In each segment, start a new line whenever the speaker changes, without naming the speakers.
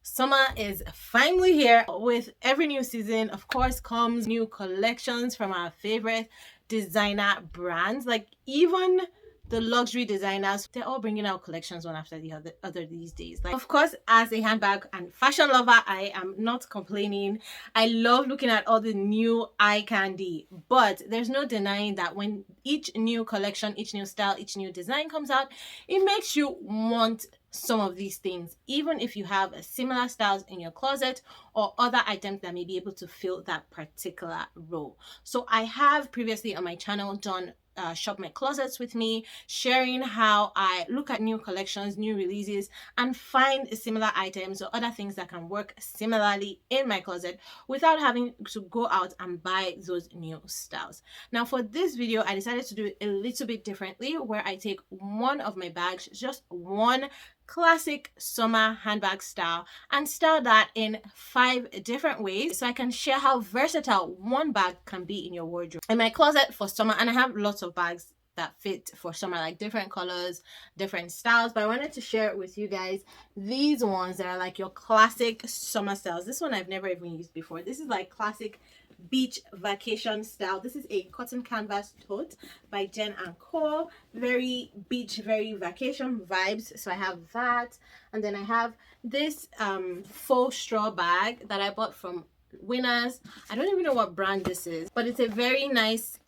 Summer is finally here. With every new season, of course, comes new collections from our favorite designer brands. Like even the luxury designers, they're all bringing out collections one after the other these days. Like, of course, as a handbag and fashion lover, I am not complaining. I love looking at all the new eye candy, but there's no denying that when each new collection, each new style, each new design comes out, it makes you want some of these things, even if you have similar styles in your closet or other items that may be able to fill that particular role. So I have previously on my channel done shop my closets with me, sharing how I look at new collections, new releases, and find similar items or other things that can work similarly in my closet without having to go out and buy those new styles. Now for this video, I decided to do it a little bit differently, where I take one of my bags, just one classic summer handbag style, and style that in 5 different ways so I can share how versatile one bag can be in your wardrobe. In my closet for summer, and I have lots of bags that fit for summer, like different colors, different styles, but I wanted to share it with you guys these ones that are like your classic summer styles. This one I've never even used before. This is like classic beach vacation style. This is a cotton canvas tote by Jen and Co. Very beach, very vacation vibes. So I have that, and then I have this faux straw bag that I bought from Winners. I don't even know what brand this is, but it's a very nice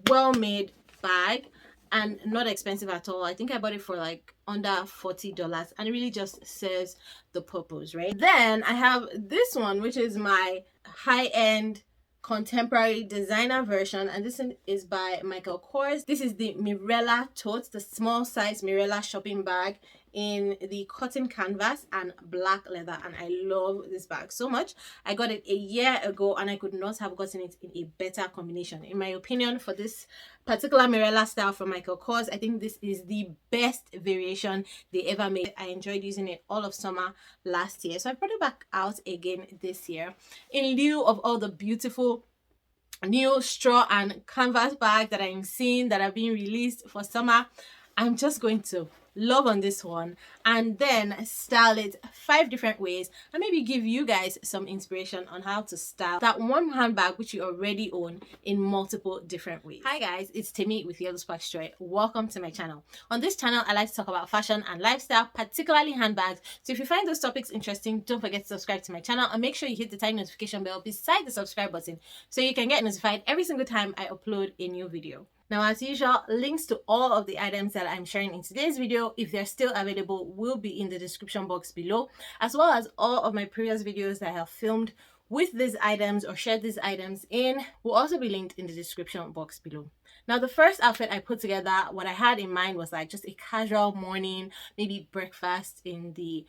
well-made bag and not expensive at all. I think I bought it for like under $40, and it really just serves the purpose, right? Then I have this one, which is my high-end contemporary designer version, and this one is by Kors. This is the Mirella Tote, the small size Mirella shopping bag in the cotton canvas and black leather, and I love this bag so much. I got it a year ago and I could not have gotten it in a better combination, in my opinion. For this particular Mirella style from Kors, I think this is the best variation they ever made. I enjoyed using it all of summer last year, so I brought it back out again this year in lieu of all the beautiful new straw and canvas bag that I'm seeing that are being released for summer. I'm just going to love on this one and then style it 5 different ways, and maybe give you guys some inspiration on how to style that one handbag which you already own in multiple different ways. Hi guys, it's Timmy with YellowSparksJoy. Welcome to my channel. On this channel, I like to talk about fashion and lifestyle, particularly handbags. So if you find those topics interesting, don't forget to subscribe to my channel and make sure you hit the tiny notification bell beside the subscribe button so you can get notified every single time I upload a new video. Now, as usual, links to all of the items that I'm sharing in today's video, if they're still available, will be in the description box below, as well as all of my previous videos that I have filmed with these items or shared these items in will also be linked in the description box below. Now, the first outfit I put together, what I had in mind was like just a casual morning, maybe breakfast in the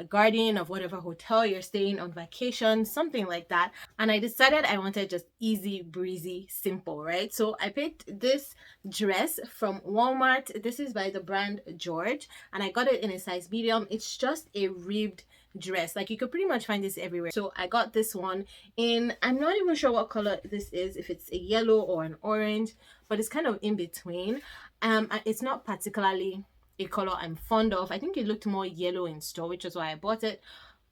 garden of whatever hotel you're staying on vacation, something like that. And I decided I wanted just easy, breezy, simple, right? So I picked this dress from Walmart. This is by the brand George, and I got it in a size medium. It's just a ribbed dress. Like, you could pretty much find this everywhere. So I got this one in, I'm not even sure what color this is, if it's a yellow or an orange, but it's kind of in between. It's not particularly a color I'm fond of. I think it looked more yellow in store, which is why I bought it,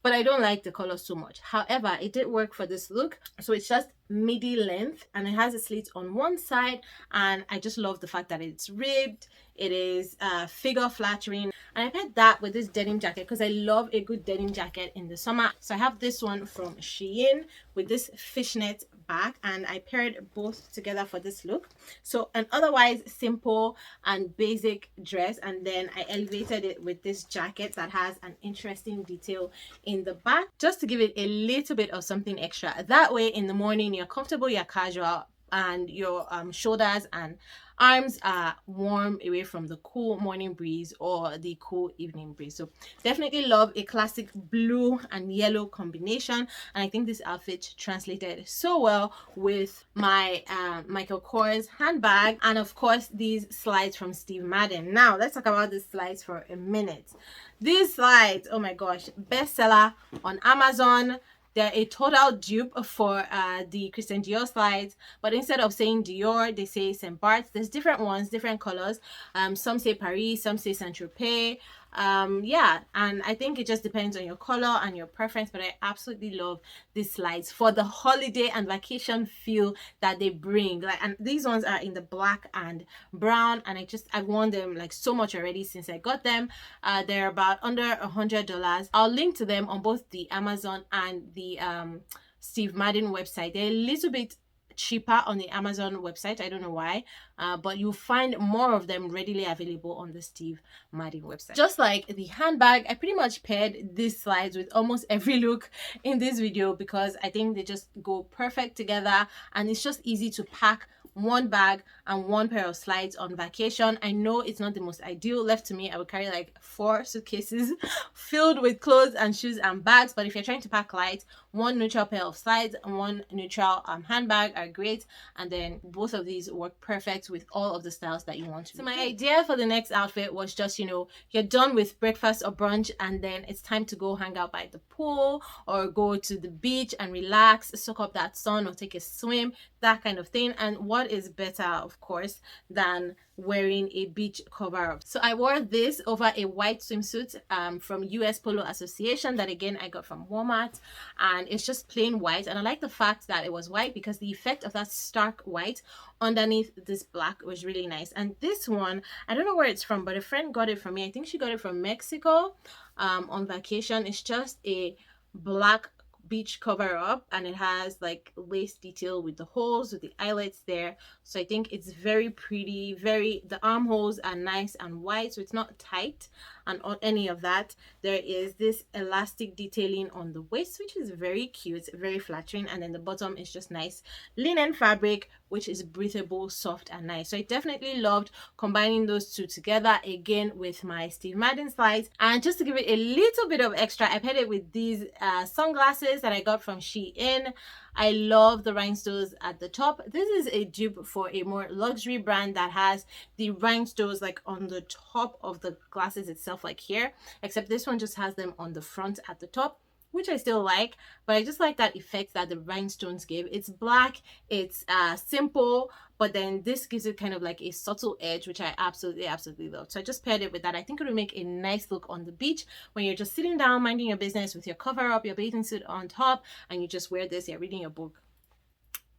but I don't like the color so much. However, it did work for this look. So it's just midi length and it has a slit on one side, and I just love the fact that it's ribbed. It is figure flattering, and I paired that with this denim jacket because I love a good denim jacket in the summer. So I have this one from Shein with this fishnet back, and I paired both together for this look. So an otherwise simple and basic dress, and then I elevated it with this jacket that has an interesting detail in the back, just to give it a little bit of something extra. That way in the morning you're comfortable, you're casual, and your shoulders and arms are warm away from the cool morning breeze or the cool evening breeze. So definitely love a classic blue and yellow combination, and I think this outfit translated so well with my Kors handbag, and of course these slides from Steve Madden. Now let's talk about these slides for a minute. These slides, oh my gosh, bestseller on Amazon. They're a total dupe for the Christian Dior slides, but instead of saying Dior, they say St. Bart's. There's different ones, different colors. Some say Paris, some say Saint Tropez. Yeah, and I think it just depends on your color and your preference, but I absolutely love these slides for the holiday and vacation feel that they bring. Like, and these ones are in the black and brown, and I want them like so much already since I got them. They're about under $100. I'll link to them on both the Amazon and the Steve Madden website. They're a little bit cheaper on the Amazon website. I don't know why, but you'll find more of them readily available on the Steve Madden website. Just like the handbag, I pretty much paired these slides with almost every look in this video because I think they just go perfect together, and it's just easy to pack one bag and one pair of slides on vacation. I know it's not the most ideal. Left to me, I would carry like 4 suitcases filled with clothes and shoes and bags, but if you're trying to pack light, one neutral pair of slides and one neutral handbag are great, and then both of these work perfect with all of the styles that you want to. So my idea for the next outfit was just, you know, you're done with breakfast or brunch and then it's time to go hang out by the pool or go to the beach and relax, soak up that sun or take a swim, that kind of thing. And what is better, of course, than wearing a beach cover up? So I wore this over a white swimsuit from US Polo Association that again I got from Walmart, and it's just plain white, and I like the fact that it was white because the effect of that stark white underneath this black was really nice. And this one, I don't know where it's from, but a friend got it for me. I think she got it from Mexico on vacation. It's just a black beach cover up, and it has like lace detail with the holes with the eyelets there, so I think it's very pretty. The armholes are nice and wide, so it's not tight and on any of that. There is this elastic detailing on the waist, which is very cute, very flattering, and then the bottom is just nice linen fabric, which is breathable, soft, and nice. So I definitely loved combining those two together again with my Steve Madden slides. And just to give it a little bit of extra, I paired it with these sunglasses that I got from Shein. I love the rhinestones at the top. This is a dupe for a more luxury brand that has the rhinestones like on the top of the glasses itself, like here, except this one just has them on the front at the top, which I still like, but I just like that effect that the rhinestones give. It's black, it's simple, but then this gives it kind of like a subtle edge, which I absolutely love. So I just paired it with that. I think it would make a nice look on the beach when you're just sitting down minding your business with your cover up, your bathing suit on top, and you just wear this, you're reading your book.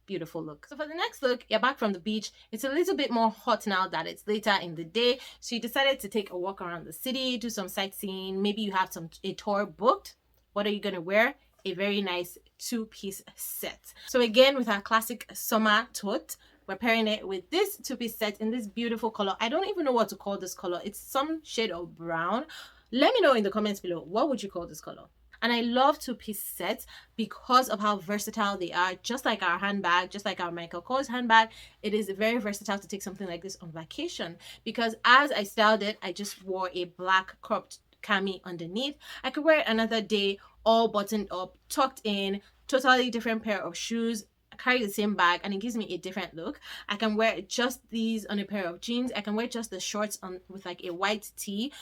Beautiful look. So for the next look, you're back from the beach. It's a little bit more hot now that it's later in the day, so you decided to take a walk around the city, do some sightseeing. Maybe you have a tour booked. What are you going to wear? A very nice 2-piece set. So again, with our classic summer tote, we're pairing it with this 2-piece set in this beautiful color. I don't even know what to call this color. It's some shade of brown. Let me know in the comments below, what would you call this color? And I love 2-piece sets because of how versatile they are. Just like our handbag, just like our Michael Kors handbag, it is very versatile to take something like this on vacation. Because as I styled it, I just wore a black cropped cami underneath. I could wear it another day, all buttoned up, tucked in, totally different pair of shoes, carry the same bag, and it gives me a different look. I can wear just these on a pair of jeans. I can wear just the shorts on with like a white tee.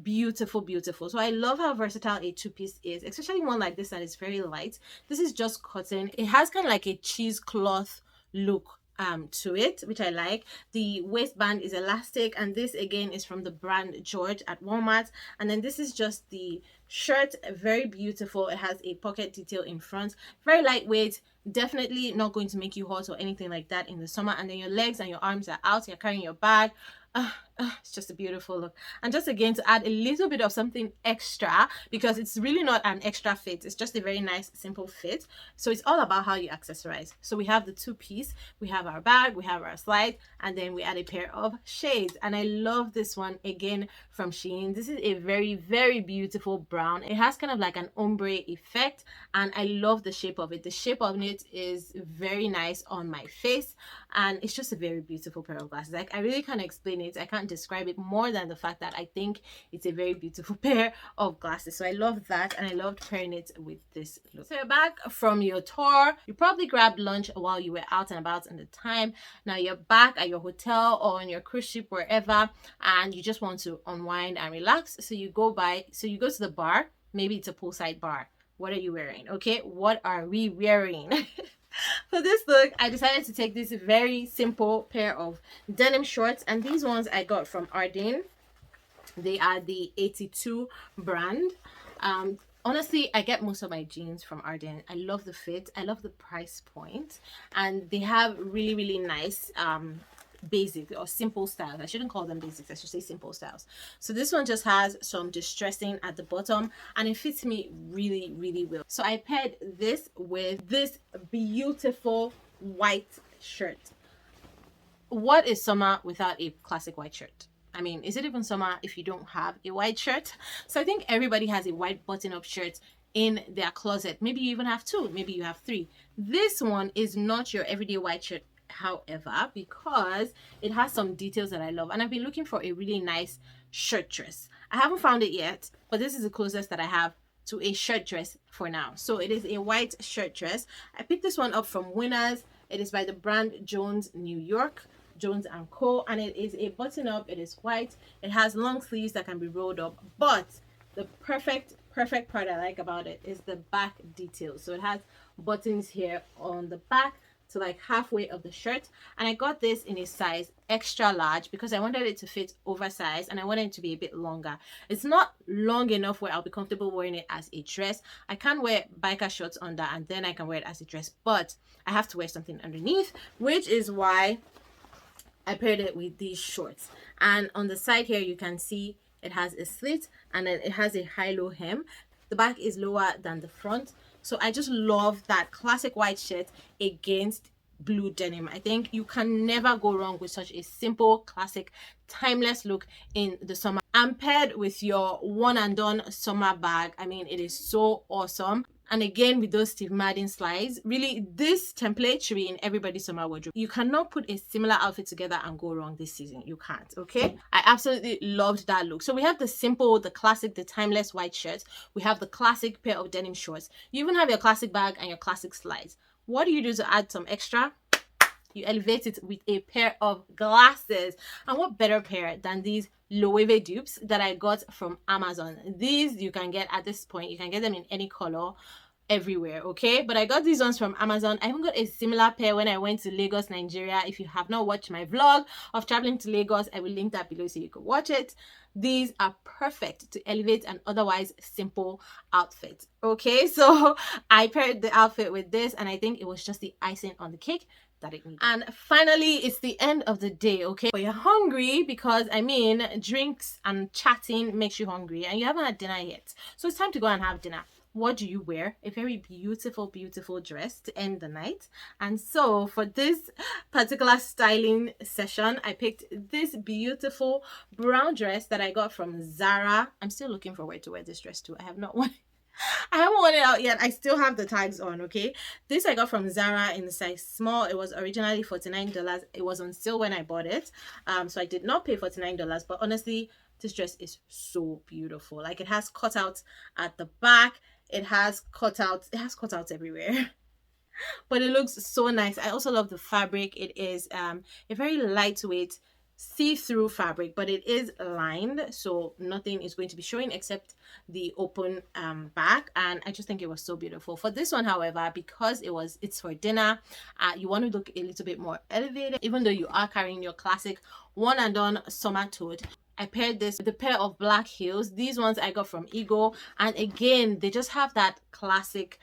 Beautiful. So I love how versatile a 2-piece is, especially one like this that is very light. This is just cotton. It has kind of like a cheesecloth look to it, which I like. The waistband is elastic, and this again is from the brand George at Walmart. And then this is just the shirt, very beautiful. It has a pocket detail in front, very lightweight, definitely not going to make you hot or anything like that in the summer. And then your legs and your arms are out, you're carrying your bag. It's just a beautiful look. And just again to add a little bit of something extra, because it's really not an extra fit, it's just a very nice simple fit. So it's all about how you accessorize. So we have the 2-piece, we have our bag, we have our slide, and then we add a pair of shades. And I love this one again from Shein. This is a very beautiful brown. It has kind of like an ombre effect, and I love the shape of it. The shape of it is very nice on my face, and it's just a very beautiful pair of glasses. Like, I really can't explain it, I can't describe it more than the fact that I think it's a very beautiful pair of glasses. So I love that, and I loved pairing it with this look. So you're back from your tour. You probably grabbed lunch while you were out and about in the time. Now you're back at your hotel or on your cruise ship, wherever, and you just want to unwind and relax. So you go to the bar. Maybe it's a poolside bar. What are you wearing? Okay, what are we wearing? For this look, I decided to take this very simple pair of denim shorts, and these ones I got from Arden. They are the 82 brand. Honestly, I get most of my jeans from Arden. I love the fit, I love the price point, and they have really, really nice basic or simple styles. I shouldn't call them basics, I should say simple styles. So this one just has some distressing at the bottom, and it fits me really, really well. So I paired this with this beautiful white shirt. What is summer without a classic white shirt? I mean, is it even summer if you don't have a white shirt? So I think everybody has a white button-up shirt in their closet. Maybe you even have two, maybe you have three. This one is not your everyday white shirt, however, because it has some details that I love, and I've been looking for a really nice shirt dress. I haven't found it yet, but this is the closest that I have to a shirt dress for now. So it is a white shirt dress. I picked this one up from Winners. It is by the brand Jones New York, Jones and Co, and it is a button up. It is white. It has long sleeves that can be rolled up, but the perfect part I like about it is the back details. So it has buttons here on the back to like halfway of the shirt, and I got this in a size extra large because I wanted it to fit oversized and I wanted it to be a bit longer. It's not long enough where I'll be comfortable wearing it as a dress. I can wear biker shorts under and then I can wear it as a dress, but I have to wear something underneath, which is why I paired it with these shorts. And on the side here you can see it has a slit, and then it has a high-low hem. The back is lower than the front, so I just love that classic white shirt against blue denim. I think you can never go wrong with such a simple, classic, timeless look in the summer, and paired with your one and done summer bag. I mean, it is so awesome. And again, with those Steve Madden slides, really this template should be in everybody's summer wardrobe. You cannot put a similar outfit together and go wrong this season. You can't, okay? I absolutely loved that look. So we have the simple, the classic, the timeless white shirt. We have the classic pair of denim shorts. You even have your classic bag and your classic slides. What do you do to add some extra? You elevate it with a pair of glasses. And what better pair than these Loewe dupes that I got from Amazon? These you can get at this point. You can get them in any color everywhere, okay? But I got these ones from Amazon. I even got a similar pair when I went to Lagos, Nigeria. If you have not watched my vlog of traveling to Lagos, I will link that below so you can watch it. These are perfect to elevate an otherwise simple outfit, okay? So I paired the outfit with this, and I think it was just the icing on the cake that it needed. And finally, it's the end of the day, okay? But you're hungry because, I mean, drinks and chatting makes you hungry, and you haven't had dinner yet. So it's time to go and have dinner. What do you wear? A very beautiful, beautiful dress to end the night. And so for this particular styling session, I picked this beautiful brown dress that I got from Zara. I'm still looking for where to wear this dress to. I haven't worn it out yet. I still have the tags on, okay? This I got from Zara in the size small. It was originally $49. It was on sale when I bought it. So I did not pay $49, but honestly, this dress is so beautiful. Like, it has cutouts at the back. It has cutouts everywhere. But it looks so nice. I also love the fabric. It is a very lightweight see-through fabric, but it is lined, so nothing is going to be showing except the open back, and I just think it was so beautiful. For this one, however, because it's for dinner, you want to look a little bit more elevated, even though you are carrying your classic one and done summer tote. I paired this with a pair of black heels. These ones I got from Ego, and again, they just have that classic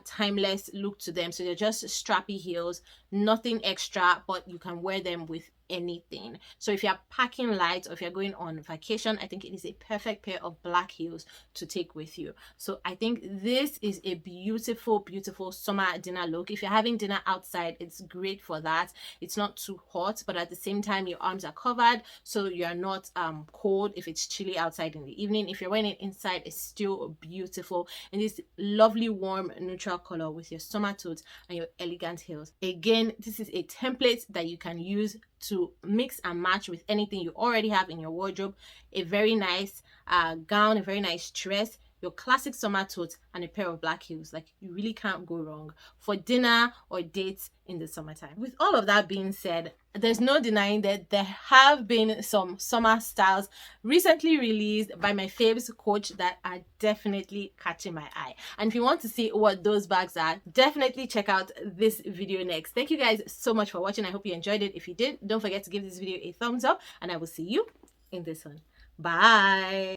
timeless look to them. So they're just strappy heels, nothing extra, but you can wear them with anything. So if you're packing light or if you're going on vacation, I think it is a perfect pair of black heels to take with you. So I think this is a beautiful, beautiful summer dinner look. If you're having dinner outside, it's great for that. It's not too hot, but at the same time your arms are covered, so you're not cold if it's chilly outside in the evening. If you're wearing it inside, it's still beautiful in this lovely warm neutral color with your summer tote and your elegant heels. Again, this is a template that you can use to mix and match with anything you already have in your wardrobe. A very nice gown, a very nice dress, your classic summer tote, and a pair of black heels. Like, you really can't go wrong for dinner or dates in the summertime. With all of that being said, there's no denying that there have been some summer styles recently released by my faves coach that are definitely catching my eye. And if you want to see what those bags are, definitely check out this video next. Thank you guys so much for watching. I hope you enjoyed it. If you did, don't forget to give this video a thumbs up, and I will see you in this one. Bye.